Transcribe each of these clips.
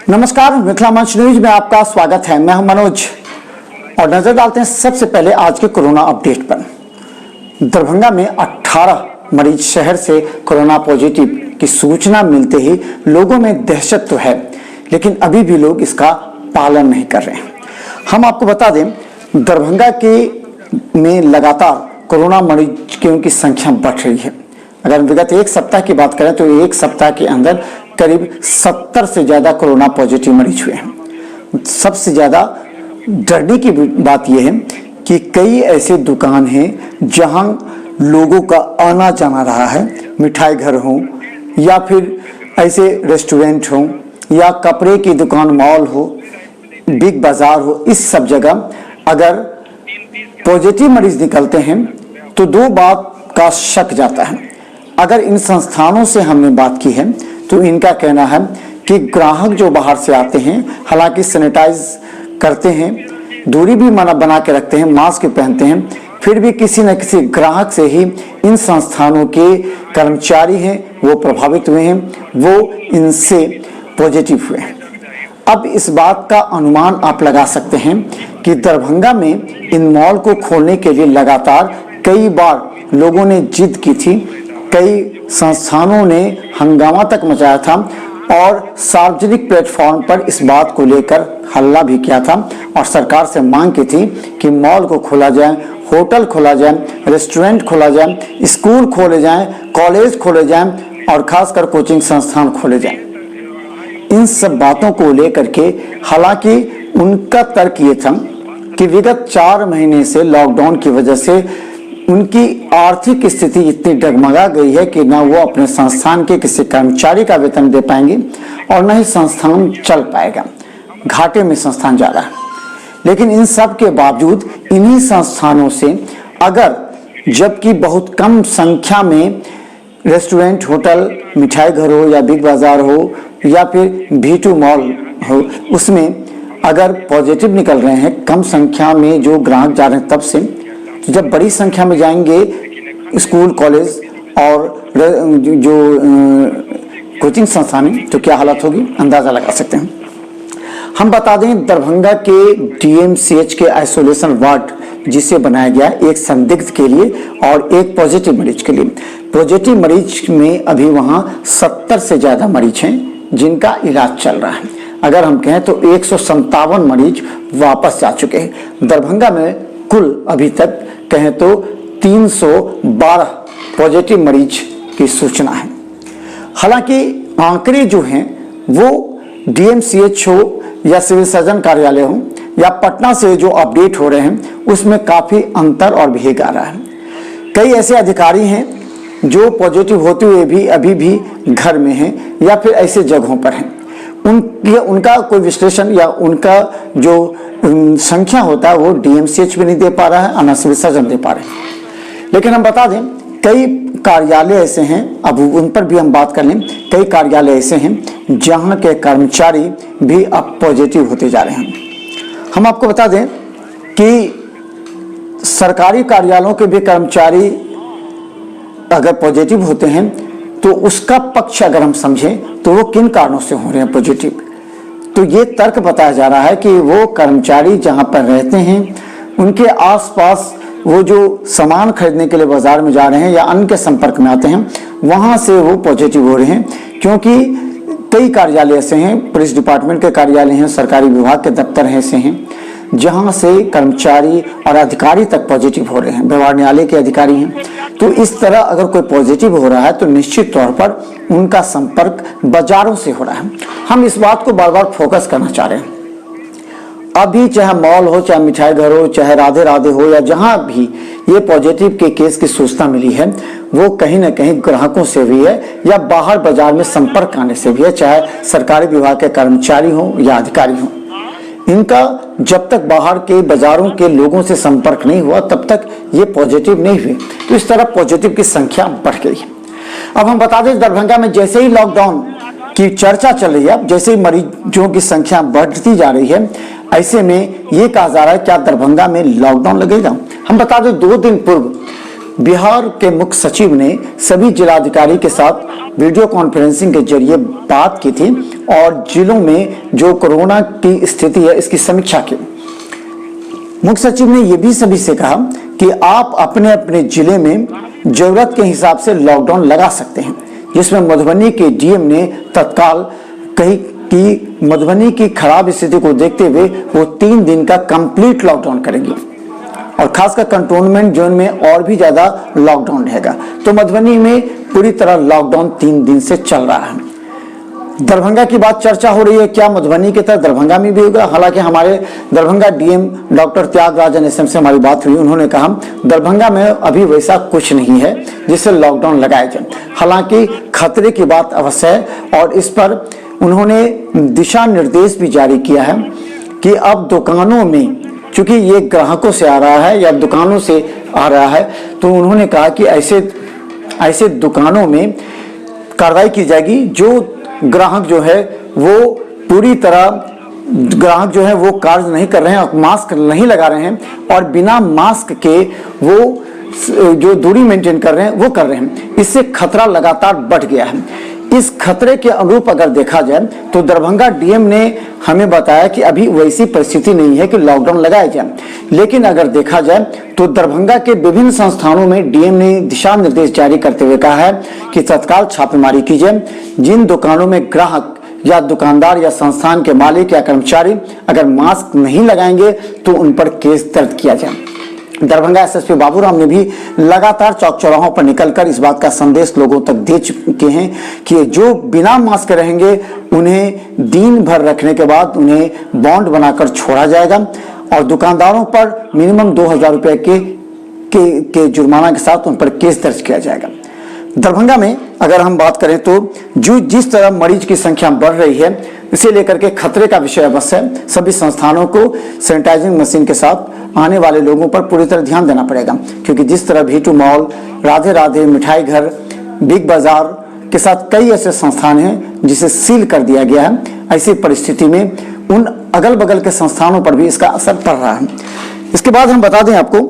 नमस्कार, मिथिला मंच न्यूज में आपका स्वागत है। मैं हूं मनोज और नजर डालते हैं सबसे पहले आज के कोरोना अपडेट पर। दरभंगा में 18 मरीज शहर से कोरोना पॉजिटिव की सूचना मिलते ही लोगों में दहशत तो है, लेकिन अभी भी लोग इसका पालन नहीं कर रहे हैं। हम आपको बता दें, दरभंगा के में लगातार कोरोना मरीजों की संख्या बढ़ रही है। अगर विगत एक सप्ताह की बात करें तो एक सप्ताह के अंदर करीब 70 से ज़्यादा कोरोना पॉजिटिव मरीज हुए हैं। सबसे ज़्यादा डरने की बात यह है कि कई ऐसे दुकान हैं जहां लोगों का आना जाना रहा है। मिठाई घर हो या फिर ऐसे रेस्टोरेंट हो या कपड़े की दुकान, मॉल हो, बिग बाजार हो, इस सब जगह अगर पॉजिटिव मरीज निकलते हैं तो दो बात का शक जाता है। अगर इन संस्थानों से हमने बात की है तो इनका कहना है कि ग्राहक जो बाहर से आते हैं, हालांकि सैनिटाइज करते हैं, दूरी भी बना के रखते हैं, मास्क पहनते हैं, फिर भी किसी न किसी ग्राहक से ही इन संस्थानों के कर्मचारी हैं वो प्रभावित हुए हैं, वो इनसे पॉजिटिव हुए हैं। अब इस बात का अनुमान आप लगा सकते हैं कि दरभंगा में इन मॉल को खोलने के लिए लगातार कई बार लोगों ने जिद की थी, कई संस्थानों ने हंगामा तक मचाया था और सार्वजनिक प्लेटफॉर्म पर इस बात को लेकर हल्ला भी किया था और सरकार से मांग की थी कि मॉल को खोला जाए, होटल खोला जाए, रेस्टोरेंट खोला जाए, स्कूल खोले जाएं, कॉलेज खोले जाएं और खासकर कोचिंग संस्थान खोले जाएं। इन सब बातों को लेकर के हालांकि उनका तर्क ये था कि विगत 4 महीने से लॉकडाउन की वजह से उनकी आर्थिक स्थिति इतनी डगमगा गई है कि ना वो अपने संस्थान के किसी कर्मचारी का वेतन दे पाएंगे और न ही संस्थान चल पाएगा। घाटे में संस्थान जा रहा है। लेकिन इन सब के बावजूद इन्हीं संस्थानों से अगर जबकि बहुत कम संख्या में रेस्टोरेंट, होटल, मिठाई घर हो या बिग बाजार हो या फिर V2 मॉल हो, उसमें अगर पॉजिटिव निकल रहे हैं, कम संख्या में जो ग्राहक जा रहे हैं, तब से जब बड़ी संख्या में जाएंगे स्कूल, कॉलेज और जो कोचिंग संस्थान है तो क्या हालत होगी अंदाजा लगा सकते हैं। हम बता दें, दरभंगा के DMCH के आइसोलेशन वार्ड जिसे बनाया गया एक संदिग्ध के लिए और एक पॉजिटिव मरीज के लिए। पॉजिटिव मरीज में अभी वहां 70 से ज्यादा मरीज हैं जिनका इलाज चल रहा है। अगर हम कहें तो 157 मरीज वापस जा चुके हैं। दरभंगा में कुल अभी तक कहें तो 312 पॉजिटिव मरीज की सूचना है। हालांकि आंकड़े जो हैं वो DMCH हो या सिविल सर्जन कार्यालय हो या पटना से जो अपडेट हो रहे हैं उसमें काफी अंतर और भेद आ रहा है। कई ऐसे अधिकारी हैं जो पॉजिटिव होते हुए भी अभी भी घर में हैं या फिर ऐसे जगहों पर हैं। उनका कोई विश्लेषण या उनका जो संख्या होता है वो DMCH भी नहीं दे पा रहा है, ना सिविल सर्जन दे पा रहे हैं। लेकिन हम बता दें, कई कार्यालय ऐसे हैं, अब उन पर भी हम बात कर लें, कई कार्यालय ऐसे हैं जहां के कर्मचारी भी अब पॉजिटिव होते जा रहे हैं। हम आपको बता दें कि सरकारी कार्यालयों के भी कर्मचारी अगर पॉजिटिव होते हैं तो उसका पक्ष अगर हम समझें तो वो किन कारणों से हो रहे हैं पॉजिटिव, तो ये तर्क बताया जा रहा है कि वो कर्मचारी जहां पर रहते हैं उनके आसपास वो जो सामान खरीदने के लिए बाजार में जा रहे हैं या अन्य के संपर्क में आते हैं, वहां से वो पॉजिटिव हो रहे हैं। क्योंकि कई कार्यालय ऐसे हैं, पुलिस डिपार्टमेंट के कार्यालय हैं, सरकारी विभाग के दफ्तर ऐसे हैं जहां से कर्मचारी और अधिकारी तक पॉजिटिव हो रहे हैं, व्यवहार न्यायालय के अधिकारी हैं। तो इस तरह अगर कोई पॉजिटिव हो रहा है तो निश्चित तौर पर उनका संपर्क बाजारों से हो रहा है। हम इस बात को बार बार फोकस करना चाह रहे हैं। अभी चाहे मॉल हो, चाहे मिठाई घर हो, चाहे राधे राधे हो या जहां भी ये पॉजिटिव के केस की सूचना मिली है वो कहीं ना कहीं ग्राहकों से भी है या बाहर बाजार में संपर्क आने से भी है, चाहे सरकारी विभाग के कर्मचारी हो या अधिकारी हो। इनका जब तक बाहर के बाजारों के लोगों से संपर्क नहीं हुआ तब तक ये पॉजिटिव नहीं हुए, तो इस तरह पॉजिटिव की संख्या बढ़ गई। अब हम बता दें, दरभंगा में जैसे ही लॉकडाउन की चर्चा चल रही है, जैसे ही मरीजों की संख्या बढ़ती जा रही है, ऐसे में ये कहा जा रहा है क्या दरभंगा में लॉकडाउन लगेगा। हम बता दें, 2 दिन पूर्व बिहार के मुख्य सचिव ने सभी जिलाधिकारी के साथ वीडियो कॉन्फ्रेंसिंग के जरिए बात की थी और जिलों में जो कोरोना की स्थिति है इसकी समीक्षा की। मुख्य सचिव ने यह भी सभी से कहा कि आप अपने अपने जिले में जरूरत के हिसाब से लॉकडाउन लगा सकते हैं, जिसमें मधुबनी के डीएम ने तत्काल कही कि मधुबनी की खराब स्थिति को देखते हुए वो 3 दिन का कंप्लीट लॉकडाउन करेंगे और खासकर कंटोनमेंट जोन में और भी ज्यादा लॉकडाउन रहेगा। तो मधुबनी में पूरी तरह लॉकडाउन 3 दिन से चल रहा है। दरभंगा की बात चर्चा हो रही है, क्या मधुबनी की तरह दरभंगा में भी होगा? हालांकि हमारे Darbhanga DM doctor Thyagarajan SM से हमारी बात हुई, उन्होंने कहा दरभंगा में अभी वैसा कुछ नहीं है जिससे लॉकडाउन लगाया जाए। हालांकि खतरे की बात अवश्य है और इस पर उन्होंने दिशा निर्देश भी जारी किया है कि अब दुकानों में, चूंकि ये ग्राहकों से आ रहा है या दुकानों से आ रहा है, तो उन्होंने कहा कि ऐसे दुकानों में कार्रवाई की जाएगी जो ग्राहक जो है वो पूरी तरह ग्राहक जो है वो कार्य नहीं कर रहे हैं और मास्क नहीं लगा रहे हैं और बिना मास्क के वो जो दूरी मेंटेन कर रहे हैं वो कर रहे हैं। इससे खतरा लगातार बढ़ गया है। इस खतरे के अनुरूप अगर देखा जाए तो दरभंगा डीएम ने हमें बताया कि अभी वैसी परिस्थिति नहीं है कि लॉकडाउन लगाया जाए, लेकिन अगर देखा जाए तो दरभंगा के विभिन्न संस्थानों में डीएम ने दिशा निर्देश जारी करते हुए कहा है कि तत्काल छापेमारी की जाए। जिन दुकानों में ग्राहक या दुकानदार या संस्थान के मालिक या कर्मचारी अगर मास्क नहीं लगाएंगे तो उन पर केस दर्ज किया जाए। दरभंगा एसएसपी बाबूराम ने भी लगातार चौक चौराहों पर निकलकर इस बात का संदेश लोगों तक दे चुके हैं कि जो बिना मास्क रहेंगे उन्हें दिन भर रखने के बाद उन्हें बॉन्ड बनाकर छोड़ा जाएगा और दुकानदारों पर मिनिमम 2000 रुपए के जुर्माना के साथ उन पर केस दर्ज किया जाएगा। दरभंगा में अगर हम बात करें तो जो जिस तरह मरीज की संख्या बढ़ रही है इसे लेकर के खतरे का विषय अवश्य है। सभी संस्थानों को सैनिटाइजिंग मशीन के साथ आने वाले लोगों पर पूरी तरह ध्यान देना पड़ेगा, क्योंकि जिस तरह V2 मॉल, राधे राधे, मिठाई घर, बिग बाजार के साथ कई ऐसे संस्थान हैं जिसे सील कर दिया गया है। ऐसी परिस्थिति में उन अगल बगल के संस्थानों पर भी इसका असर पड़ रहा है। इसके बाद हम बता दें आपको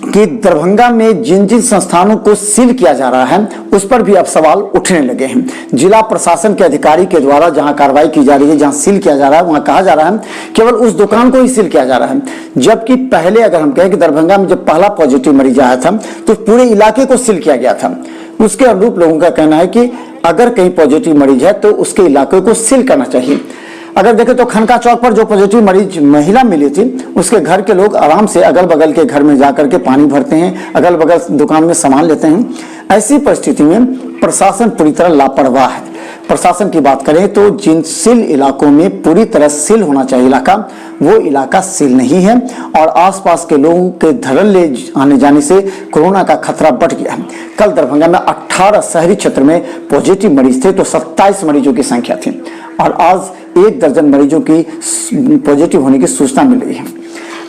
कि दरभंगा में जिन जिन संस्थानों को सील किया जा रहा है उस पर भी अब सवाल उठने लगे हैं। जिला प्रशासन के अधिकारी के द्वारा जहां कार्रवाई की जा रही है, जहां सील किया जा रहा है, वहां कहा जा रहा है केवल उस दुकान को ही सील किया जा रहा है, जबकि पहले अगर हम कहें कि दरभंगा में जब पहला पॉजिटिव मरीज आया था तो पूरे इलाके को सील किया गया था। उसके अनुरूप लोगों का कहना है कि अगर कहीं पॉजिटिव मरीज है तो उसके इलाके को सील करना चाहिए। अगर देखें तो खनका चौक पर जो पॉजिटिव मरीज महिला मिली थी उसके घर के लोग आराम से अगल बगल के घर में जाकर के पानी भरते हैं, अगल बगल दुकान में सामान लेते हैं। ऐसी परिस्थिति में प्रशासन पूरी तरह लापरवाह है। प्रशासन की बात करें तो जिन सील इलाकों में पूरी तरह सील होना चाहिए इलाका, वो इलाका सील नहीं है और आसपास के लोगों के धड़ल्ले आने जाने से कोरोना का खतरा बढ़ गया है। कल दरभंगा में 18 शहरी क्षेत्र में पॉजिटिव मरीज थे तो 27 मरीजों की संख्या थी और आज 1 दर्जन मरीजों की पॉजिटिव होने की सूचना मिल रही है।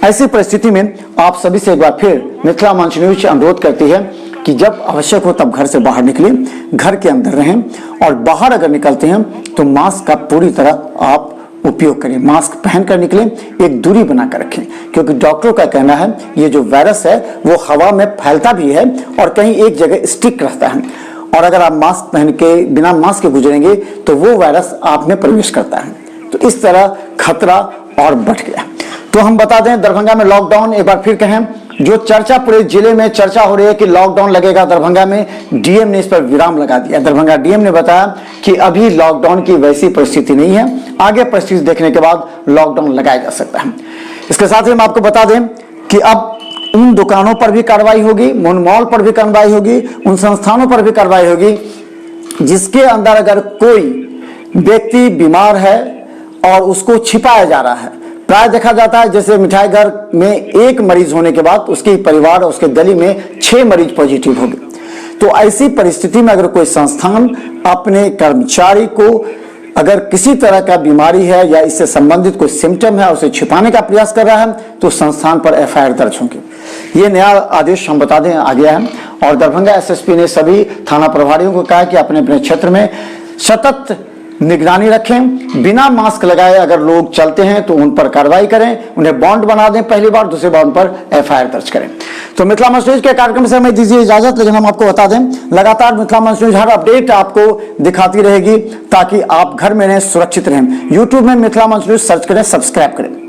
ऐसी परिस्थिति में आप सभी से एक बार फिर मिथिला मंच न्यूज अनुरोध करती है कि जब आवश्यक हो तब घर से बाहर निकलें, घर के अंदर रहें और बाहर अगर निकलते हैं तो मास्क का पूरी तरह आप उपयोग करें। मास्क पहनकर निकलें, एक दूरी बनाकर रखें, क्योंकि डॉक्टरों का कहना है ये जो वायरस है वो हवा में फैलता भी है और कहीं एक जगह स्टिक रहता है और अगर आप मास्क पहन के बिना मास्क के गुजरेंगे तो वो वायरस आप में प्रवेश करता है। तो इस तरह खतरा और बढ़ गया। तो हम बता दें दरभंगा में लॉकडाउन, एक बार फिर कहें, जो चर्चा पूरे जिले में चर्चा हो रही है कि लॉकडाउन लगेगा दरभंगा में, डीएम ने इस पर विराम लगा दिया। दरभंगा डीएम ने बताया कि अभी लॉकडाउन की वैसी परिस्थिति नहीं है, आगे परिस्थिति देखने के बाद लॉकडाउन लगाया जा सकता है। इसके साथ ही हम आपको बता दें कि अब उन दुकानों पर भी कार्रवाई होगी, उन मॉल पर भी कार्रवाई होगी, उन संस्थानों पर भी कार्रवाई होगी जिसके अंदर अगर कोई व्यक्ति बीमार है और उसको छिपाया जा रहा है। प्राय देखा जाता है जैसे मिठाई घर में 1 मरीज होने के बाद उसके परिवार और उसके गली में 6 मरीज पॉजिटिव हो गए। तो ऐसी परिस्थिति में अगर कोई संस्थान अपने कर्मचारी को अगर किसी तरह का बीमारी है या इससे संबंधित कोई सिम्टम है उसे छिपाने का प्रयास कर रहा है तो संस्थान पर एफआईआर दर्ज होंगे। ये नया आदेश हम बता दें आ गया है और दरभंगा एसएसपी ने सभी थाना प्रभारियों को कहा कि अपने अपने क्षेत्र में सतत निगरानी रखें। बिना मास्क लगाए अगर लोग चलते हैं तो उन पर कार्रवाई करें, उन्हें बॉन्ड बना दें पहली बार, दूसरे बार उन पर FIR दर्ज करें। तो मिथिला मंच न्यूज के कार्यक्रम से हमें दीजिए इजाजत, लेकिन हम आपको बता दें लगातार मिथिला मंच न्यूज हर अपडेट आपको दिखाती रहेगी ताकि आप घर में रहें, सुरक्षित रहें। यूट्यूब में मिथिला मंच न्यूज सर्च करें, सब्सक्राइब करें।